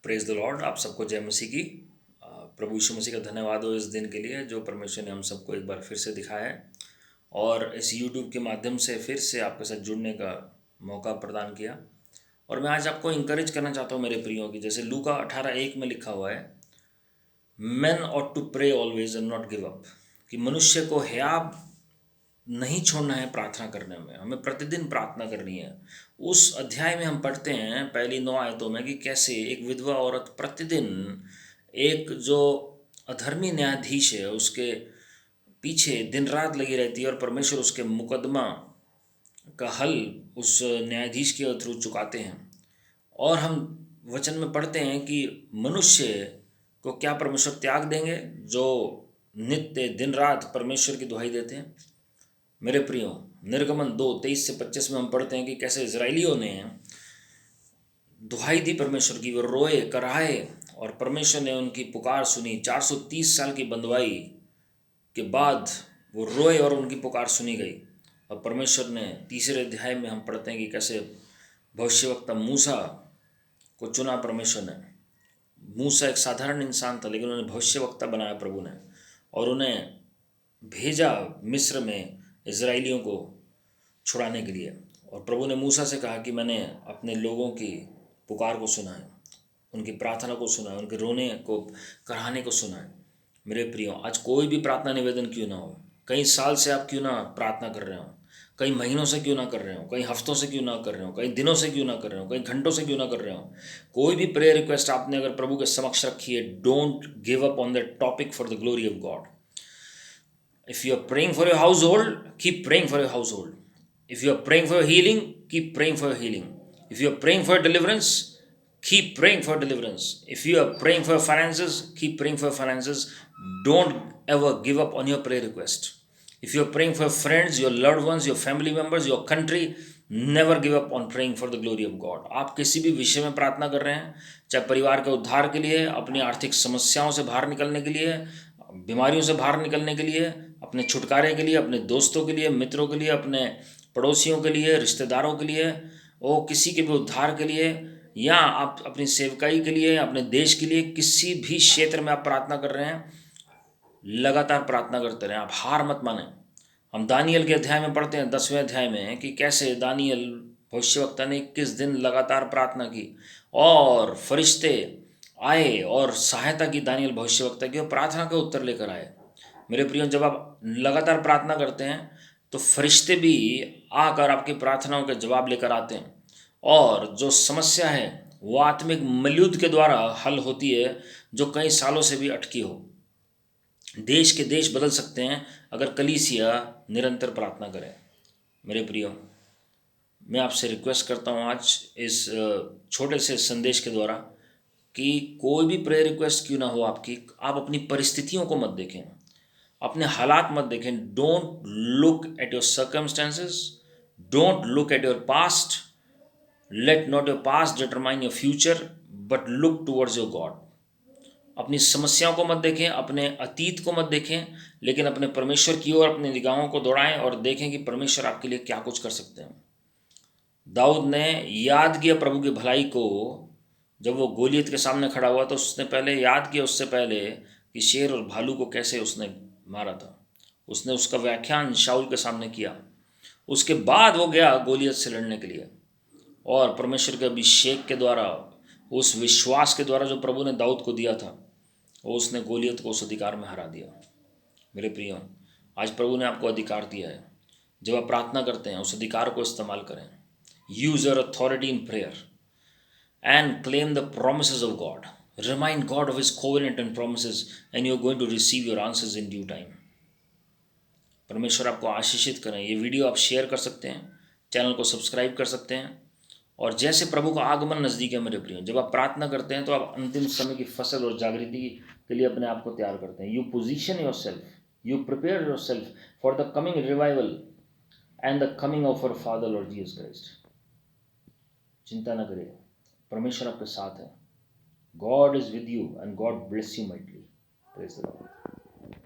Praise the Lord. आप सबको जय मसीह की। प्रभु यीशु मसीह का धन्यवाद हो इस दिन के लिए जो परमेश्वर ने हम सबको एक बार फिर से दिखाया है और इस यूट्यूब के माध्यम से फिर से आपके साथ जुड़ने का मौका प्रदान किया। और मैं आज आपको इंकरेज करना चाहता हूँ मेरे प्रियो की, जैसे लूका 18:1 में लिखा हुआ है, man ought to pray always and not give up, कि मनुष्य को हियाव नहीं छोड़ना है प्रार्थना करने में, हमें प्रतिदिन प्रार्थना करनी है। उस अध्याय में हम पढ़ते हैं पहली 9 आयतों में कि कैसे एक विधवा औरत प्रतिदिन एक जो अधर्मी न्यायाधीश है उसके पीछे दिन रात लगी रहती है और परमेश्वर उसके मुकदमा का हल उस न्यायाधीश के थ्रू चुकाते हैं। और हम वचन में पढ़ते हैं कि मनुष्य को क्या परमेश्वर त्याग देंगे जो नित्य दिन रात परमेश्वर की दुहाई देते हैं। मेरे प्रियो, निर्गमन 2:23-25 में हम पढ़ते हैं कि कैसे इजराइलियों ने दुहाई दी परमेश्वर की, वो रोए कराए और परमेश्वर ने उनकी पुकार सुनी। 430 साल की बंदवाई के बाद वो रोए और उनकी पुकार सुनी गई। और परमेश्वर ने तीसरे अध्याय में हम पढ़ते हैं कि कैसे भविष्यवक्ता मूसा को चुना परमेश्वर ने। मूसा एक साधारण इंसान था, लेकिन उन्हें भविष्यवक्ता बनाया प्रभु ने और उन्हें भेजा मिस्र में इजराइलियों को छुड़ाने के लिए। और प्रभु ने मूसा से कहा कि मैंने अपने लोगों की पुकार को सुना है, उनकी प्रार्थना को सुना है, उनके रोने को कराहने को सुना है। मेरे प्रियो, आज कोई भी प्रार्थना निवेदन क्यों ना हो, कई साल से आप क्यों ना प्रार्थना कर रहे हो, कई महीनों से क्यों ना कर रहे हो, कई हफ्तों से क्यों ना कर रहे हो, कई दिनों से क्यों ना कर रहे हो, कई घंटों से क्यों ना कर रहे हो, कोई भी प्रेयर रिक्वेस्ट आपने अगर प्रभु के समक्ष रखी है, don't give up on that topic for the glory of God. If you are praying for your household, keep praying for your household. If you are praying for your healing, keep praying for your healing. If you are praying for deliverance, keep praying for deliverance. If you are praying for your finances, keep praying for your finances. Don't ever give up on your prayer request. If you are praying for your friends, your loved ones, your family members, your country, never give up on praying for the glory of God. आप किसी भी विषय में प्रार्थना कर रहे हैं, चाहे परिवार के उद्धार के लिए, अपनी आर्थिक समस्याओं से बाहर निकलने के लिए, बीमारियों से बाहर निकलने के लिए, अपने छुटकारे के लिए, अपने दोस्तों के लिए, मित्रों के लिए, अपने पड़ोसियों के लिए, रिश्तेदारों के लिए, वो किसी के भी उद्धार के लिए, या आप अपनी सेवकाई के लिए, अपने देश के लिए, किसी भी क्षेत्र में आप प्रार्थना कर रहे हैं, लगातार प्रार्थना करते रहें, आप हार मत माने। हम दानियल के अध्याय में पढ़ते हैं 10वें अध्याय में कि कैसे दानियल भविष्यवक्ता ने 21 दिन लगातार प्रार्थना की और फरिश्ते आए और सहायता की दानियल भविष्यवक्ता की और प्रार्थना के उत्तर लेकर आए। मेरे प्रियो, जब आप लगातार प्रार्थना करते हैं तो फरिश्ते भी आकर आपकी प्रार्थनाओं के जवाब लेकर आते हैं और जो समस्या है वो आत्मिक मलयुद्ध के द्वारा हल होती है जो कई सालों से भी अटकी हो। देश के देश बदल सकते हैं अगर कलीसिया निरंतर प्रार्थना करें। मेरे प्रियो, मैं आपसे रिक्वेस्ट करता हूँ आज इस छोटे से संदेश के द्वारा कि कोई भी प्रेयर रिक्वेस्ट क्यों ना हो आपकी, आप अपनी परिस्थितियों को मत देखें, अपने हालात मत देखें। Don't look at your circumstances, don't look at your past, let not your past determine your future, but look towards your God. अपनी समस्याओं को मत देखें, अपने अतीत को मत देखें, लेकिन अपने परमेश्वर की ओर अपनी निगाहों को दौड़ाएं और देखें कि परमेश्वर आपके लिए क्या कुछ कर सकते हैं। दाऊद ने याद किया प्रभु की भलाई को, जब वो गोलियत के सामने खड़ा हुआ तो उसने पहले याद किया, उससे पहले कि शेर और भालू को कैसे उसने मारा था, उसने उसका व्याख्यान शाऊल के सामने किया। उसके बाद वो गया गोलियत से लड़ने के लिए और परमेश्वर के अभिषेक के द्वारा, उस विश्वास के द्वारा जो प्रभु ने दाऊद को दिया था, वो उसने गोलियत को उस अधिकार में हरा दिया। मेरे प्रियो, आज प्रभु ने आपको अधिकार दिया है। जब आप प्रार्थना करते हैं उस अधिकार को इस्तेमाल करें। Use your authority in prayer and claim the promises of God. Remind God of his covenant and promises and you are going to receive your answers in due time. परमेश्वर आपको आशीषित करें। ये वीडियो आप शेयर कर सकते हैं, channel को सब्सक्राइब कर सकते हैं। और जैसे प्रभु का आगमन नज़दीक है मेरे प्रियो, जब आप प्रार्थना करते हैं तो आप अंतिम समय की फसल और जागृति के लिए अपने आप को तैयार करते हैं। You position yourself, you prepare yourself for the coming revival and the coming of our father Lord Jesus Christ. चिंता न करिए, परमेश्वर आपके साथ है। God is with you and God bless you mightily. Praise the Lord.